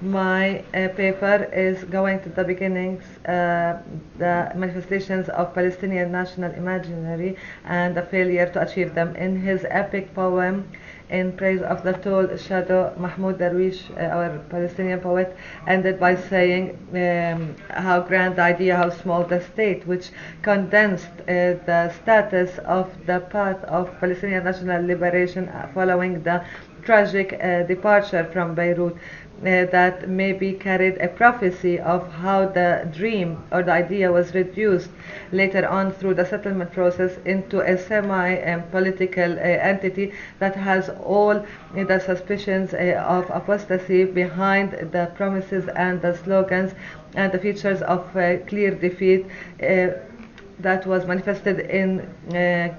My paper is going to the beginnings, the manifestations of Palestinian national imaginary and the failure to achieve them. In his epic poem, in praise of the tall shadow, Mahmoud Darwish, our Palestinian poet, ended by saying how grand the idea, how small the state, which condensed the status of the path of Palestinian national liberation following the tragic departure from Beirut. That maybe carried a prophecy of how the dream or the idea was reduced later on through the settlement process into a semi-political entity that has all the suspicions of apostasy behind the promises and the slogans and the features of clear defeat that was manifested in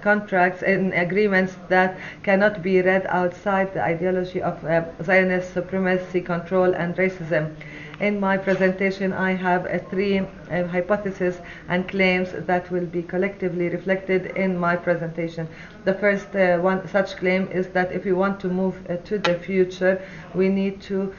contracts, in agreements that cannot be read outside the ideology of Zionist supremacy, control, and racism. In my presentation, I have three hypotheses and claims that will be collectively reflected in my presentation. The first one such claim is that if we want to move to the future, we need to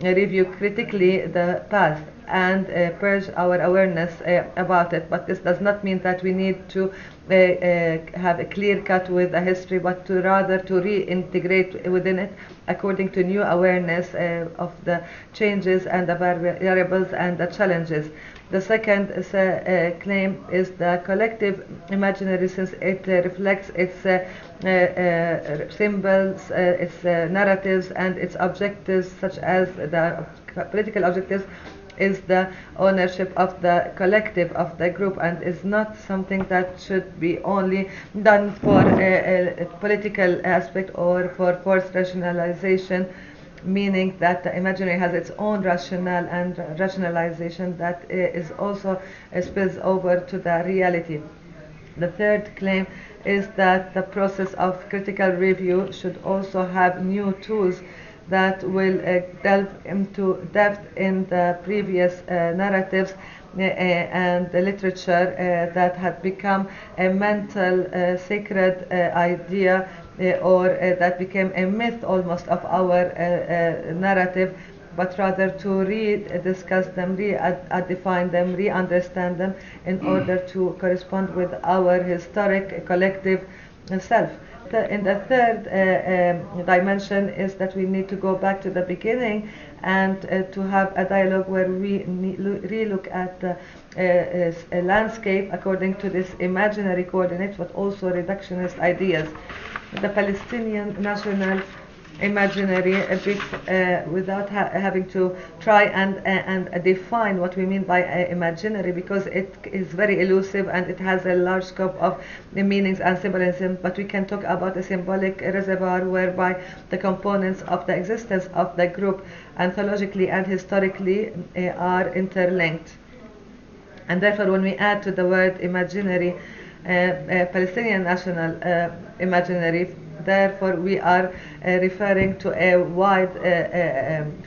review critically the past and purge our awareness about it. But this does not mean that we need to have a clear cut with the history, but to rather to reintegrate within it according to new awareness of the changes and the variables and the challenges. The second claim is the collective imaginary, since it reflects its symbols, its narratives, and its objectives, such as the political objectives, is the ownership of the collective, of the group, and is not something that should be only done for a political aspect or for forced rationalization, meaning that the imaginary has its own rationale and rationalization that is also spills over to the reality. The third claim is that the process of critical review should also have new tools that will delve into depth in the previous narratives and the literature that had become a mental sacred idea or that became a myth almost of our narrative, but rather to re-discuss them, re-define them, re-understand them in order to correspond with our historic collective self. In the third dimension is that we need to go back to the beginning and to have a dialogue where we re-look at the landscape according to this imaginary coordinates, but also reductionist ideas. The Palestinian national imaginary without having to try and define what we mean by imaginary, because it is very elusive and it has a large scope of meanings and symbolism, but we can talk about a symbolic reservoir whereby the components of the existence of the group ontologically and historically are interlinked. And therefore, when we add to the word imaginary Palestinian national imaginary, therefore we are referring to a wide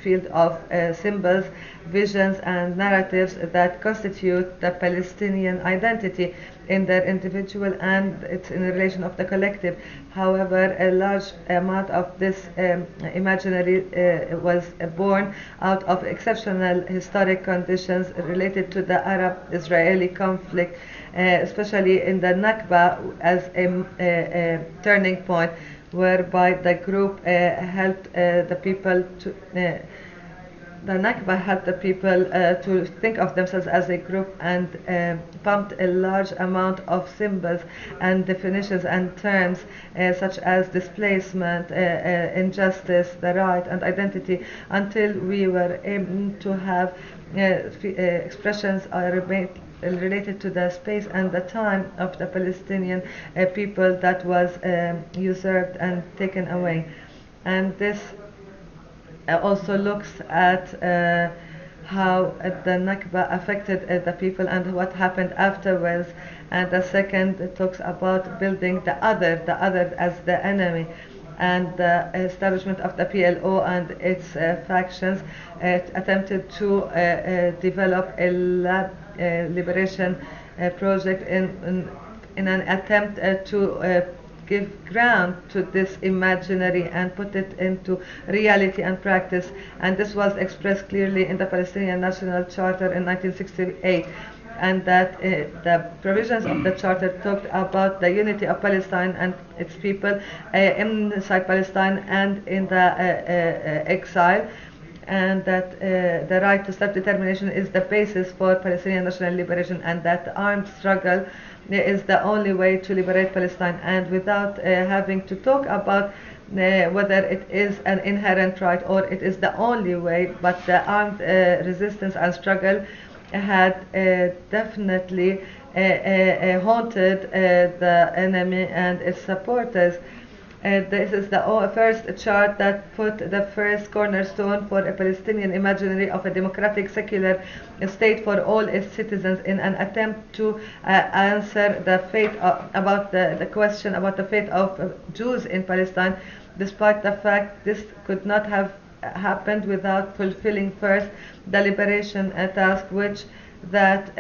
field of symbols, visions, and narratives that constitute the Palestinian identity in their individual and it's in relation of the collective. However, a large amount of this imaginary was born out of exceptional historic conditions related to the Arab-Israeli conflict, especially in the Nakba as a turning point whereby the group helped the people to the Nakba helped the people to think of themselves as a group and pumped a large amount of symbols and definitions and terms such as displacement, injustice, the right, and identity, until we were able to have expressions related to the space and the time of the Palestinian people that was usurped and taken away. And this also looks at how the Nakba affected the people and what happened afterwards. And the second talks about building the other as the enemy, and the establishment of the PLO and its factions attempted to develop a liberation project in an attempt to give ground to this imaginary and put it into reality and practice. And this was expressed clearly in the Palestinian National Charter in 1968, and that the provisions of the charter talked about the unity of Palestine and its people inside Palestine and in the exile, and that the right to self-determination is the basis for Palestinian national liberation, and that armed struggle is the only way to liberate Palestine. And without having to talk about whether it is an inherent right or it is the only way, but the armed resistance and struggle had definitely haunted the enemy and its supporters. This is the first chart that put the first cornerstone for a Palestinian imaginary of a democratic secular state for all its citizens, in an attempt to answer the fate about the question about the fate of Jews in Palestine, despite the fact this could not have happened without fulfilling first the liberation task, which that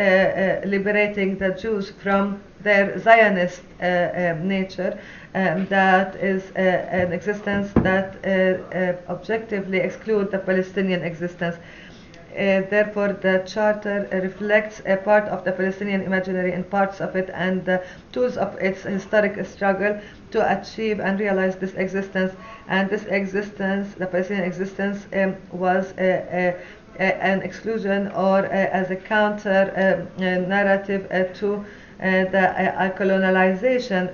liberating the Jews from their Zionist nature, that is an existence that objectively exclude the Palestinian existence. Therefore, the Charter reflects a part of the Palestinian imaginary in parts of it and the tools of its historic struggle to achieve and realize this existence. And this existence, the Palestinian existence, was an exclusion or as a counter narrative to the colonialization,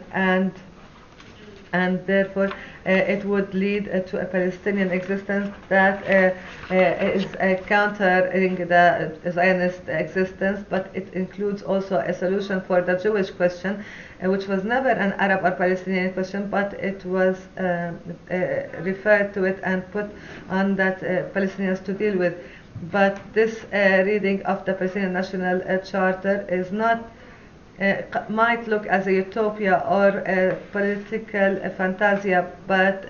and therefore it would lead to a Palestinian existence that is countering the Zionist existence, but it includes also a solution for the Jewish question, which was never an Arab or Palestinian question, but it was referred to it and put on that Palestinians to deal with. But this reading of the Palestinian National Charter is not might look as a utopia or a political fantasia, but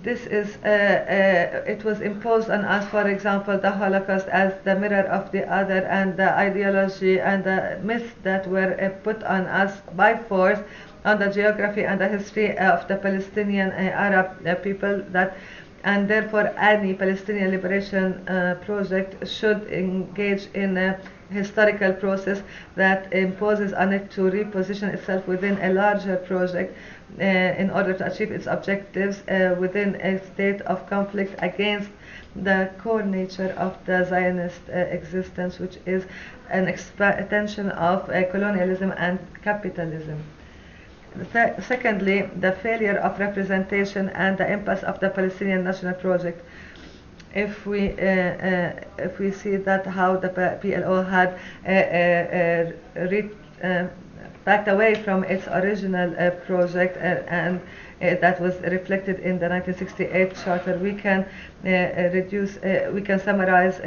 this is it was imposed on us, for example, the Holocaust as the mirror of the other, and the ideology and the myths that were put on us by force on the geography and the history of the Palestinian Arab people, that and therefore any Palestinian liberation project should engage in a historical process that imposes on it to reposition itself within a larger project in order to achieve its objectives within a state of conflict against the core nature of the Zionist existence, which is an extension of colonialism and capitalism. Secondly, the failure of representation and the impasse of the Palestinian National Project. If we see that how the PLO had backed away from its original project, and that was reflected in the 1968 Charter, we can we can summarize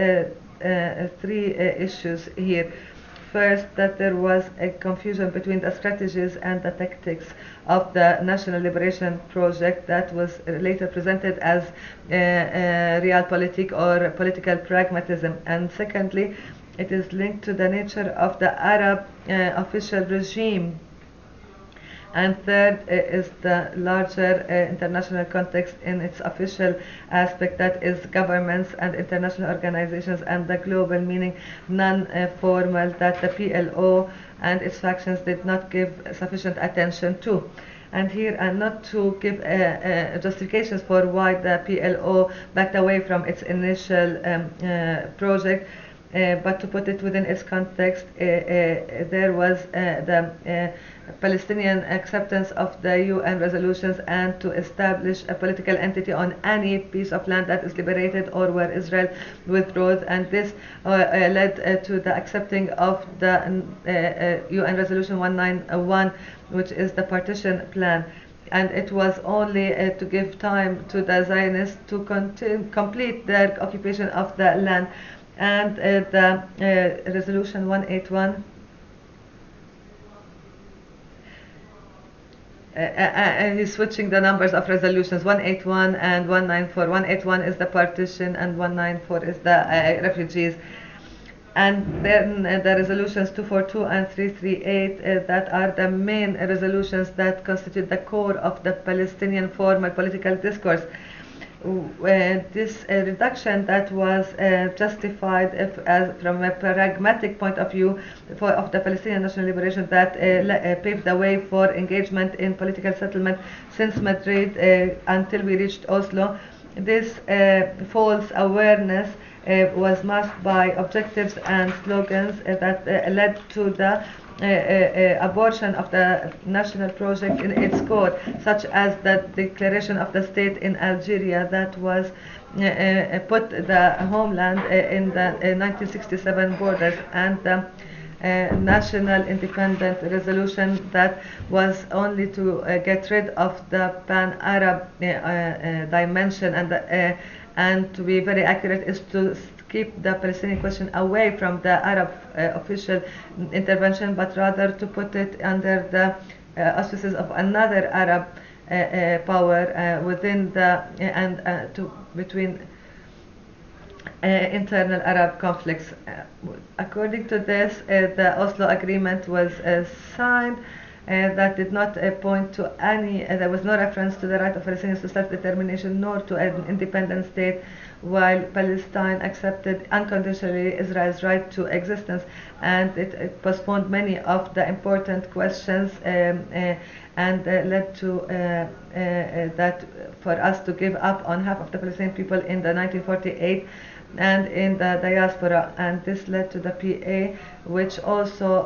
three issues here. First, that there was a confusion between the strategies and the tactics of the National Liberation Project that was later presented as realpolitik or political pragmatism. And secondly, it is linked to the nature of the Arab official regime. And third is the larger international context in its official aspect, that is governments and international organizations, and the global meaning non-formal that the PLO and its factions did not give sufficient attention to. And here, and not to give justifications for why the PLO backed away from its initial project, but to put it within its context, there was the Palestinian acceptance of the UN resolutions and to establish a political entity on any piece of land that is liberated or where Israel withdraws, and this led to the accepting of the UN resolution 191, which is the partition plan. And it was only to give time to the Zionists to complete their occupation of the land. And the resolution 181, he's switching the numbers of resolutions, 181 and 194. 181 is the partition and 194 is the refugees. And then the resolutions 242 and 338 that are the main resolutions that constitute the core of the Palestinian formal political discourse. This reduction that was justified from a pragmatic point of view of the Palestinian national liberation that paved the way for engagement in political settlement since Madrid until we reached Oslo. This false awareness was masked by objectives and slogans that led to the abortion of the national project in its core, such as the declaration of the state in Algeria that was put the homeland in the 1967 borders, and the national independent resolution that was only to get rid of the pan-Arab dimension, and to be very accurate is to keep the Palestinian question away from the Arab official intervention, but rather to put it under the auspices of another Arab power within the between internal Arab conflicts. According to this, the Oslo Agreement was signed. That did not point to any, there was no reference to the right of Palestinians to self-determination nor to an independent state, while Palestine accepted unconditionally Israel's right to existence, and it postponed many of the important questions and led to that for us to give up on half of the Palestinian people in the 1948 and in the diaspora, and this led to the PA, which also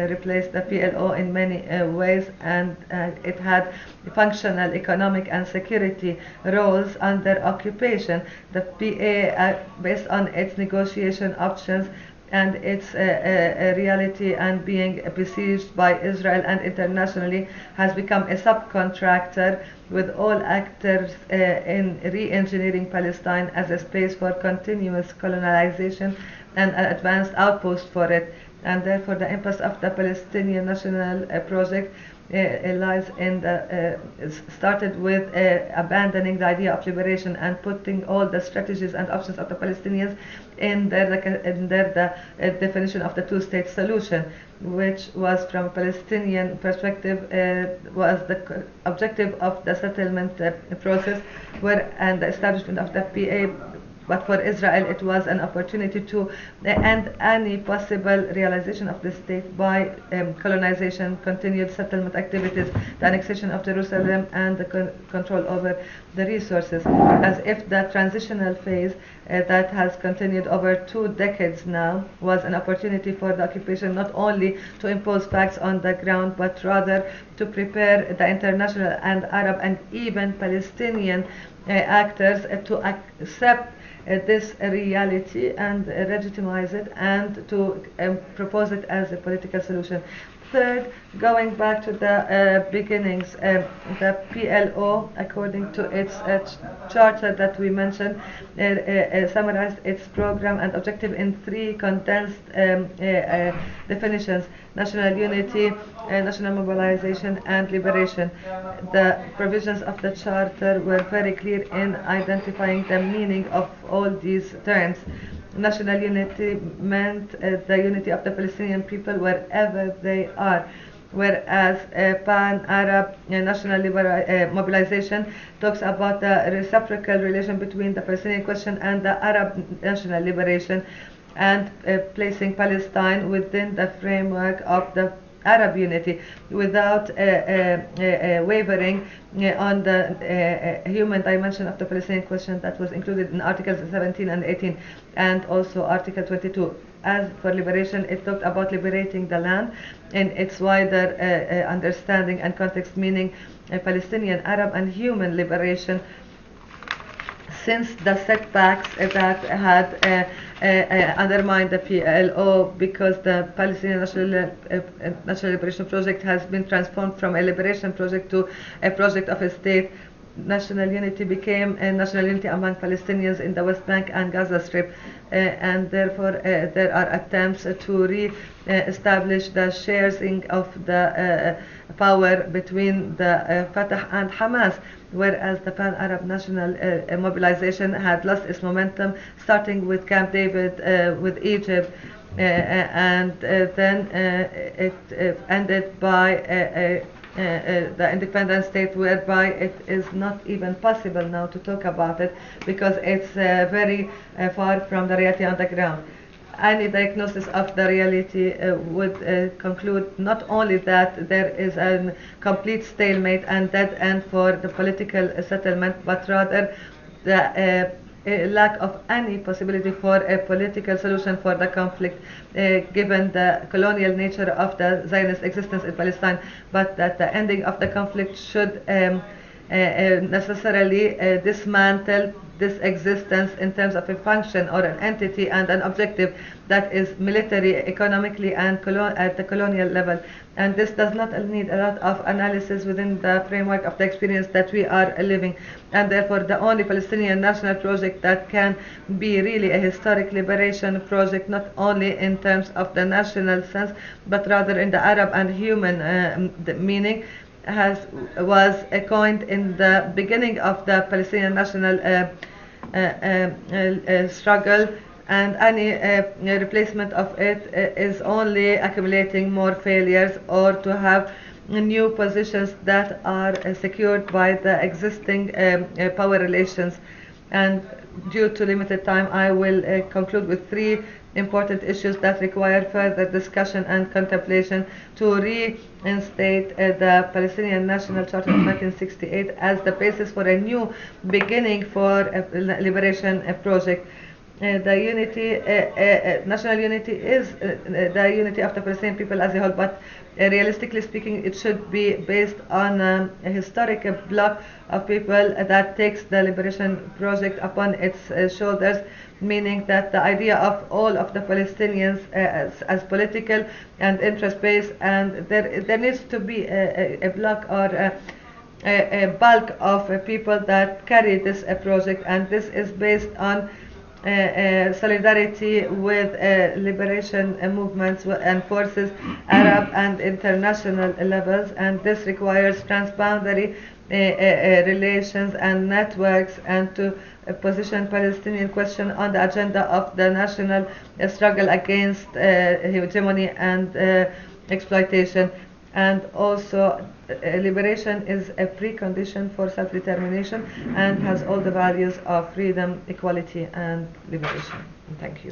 replaced the PLO in many ways, and it had functional economic and security roles under occupation. The PA, based on its negotiation options and its reality and being besieged by Israel and internationally, has become a subcontractor with all actors in re-engineering Palestine as a space for continuous colonization and an advanced outpost for it. And therefore the impasse of the Palestinian national project lies in the started with abandoning the idea of liberation and putting all the strategies and options of the Palestinians in the definition of the two-state solution, which was, from a Palestinian perspective, was the objective of the settlement process and the establishment of the PA. But for Israel, it was an opportunity to end any possible realization of the state by colonization, continued settlement activities, the annexation of Jerusalem, and the control over the resources, as if the transitional phase that has continued over 2 decades now was an opportunity for the occupation not only to impose facts on the ground, but rather to prepare the international and Arab and even Palestinian actors to accept this reality and legitimize it and to propose it as a political solution. Third, going back to the beginnings, the PLO, according to its charter that we mentioned, summarized its program and objective in 3 condensed definitions: national unity, national mobilization, and liberation. The provisions of the charter were very clear in identifying the meaning of all these terms. National unity meant the unity of the Palestinian people wherever they are, whereas pan-Arab national mobilization talks about the reciprocal relation between the Palestinian question and the Arab national liberation, and placing Palestine within the framework of the Arab unity without wavering on the human dimension of the Palestinian question that was included in Articles 17 and 18 and also Article 22. As for liberation, it talked about liberating the land in its wider understanding and context, meaning Palestinian, Arab, and human liberation, since the setbacks that had undermined the PLO, because the Palestinian National Liberation Project has been transformed from a liberation project to a project of a state, national unity became a national unity among Palestinians in the West Bank and Gaza Strip, and therefore there are attempts to re-establish the sharing of the power between the Fatah and Hamas, whereas the Pan-Arab national mobilization had lost its momentum, starting with Camp David with Egypt, and then it ended by the independent state, whereby it is not even possible now to talk about it because it's very far from the reality on the ground. Any diagnosis of the reality would conclude not only that there is a complete stalemate and dead end for the political settlement, but rather the lack of any possibility for a political solution for the conflict, given the colonial nature of the Zionist existence in Palestine, but that the ending of the conflict should necessarily dismantle this existence in terms of a function or an entity and an objective that is military, economically, and at the colonial level. And this does not need a lot of analysis within the framework of the experience that we are living. And therefore, the only Palestinian national project that can be really a historic liberation project, not only in terms of the national sense, but rather in the Arab and human meaning, was coined in the beginning of the Palestinian national struggle, and any replacement of it is only accumulating more failures, or to have new positions that are secured by the existing power relations. And due to limited time, I will conclude with three important issues that require further discussion and contemplation to reinstate the Palestinian National Charter of 1968 as the basis for a new beginning for a liberation project. The unity, national unity is the unity of the Palestinian people as a whole, but realistically speaking, it should be based on a historic block of people that takes the liberation project upon its shoulders, meaning that the idea of all of the Palestinians as political and interest-based, and there needs to be a block or a bulk of people that carry this project, and this is based on solidarity with liberation movements and forces, Arab and international levels, and this requires transboundary relations and networks, and to position Palestinian question on the agenda of the national struggle against hegemony and exploitation. And also liberation is a precondition for self-determination and has all the values of freedom, equality, and liberation. Thank you.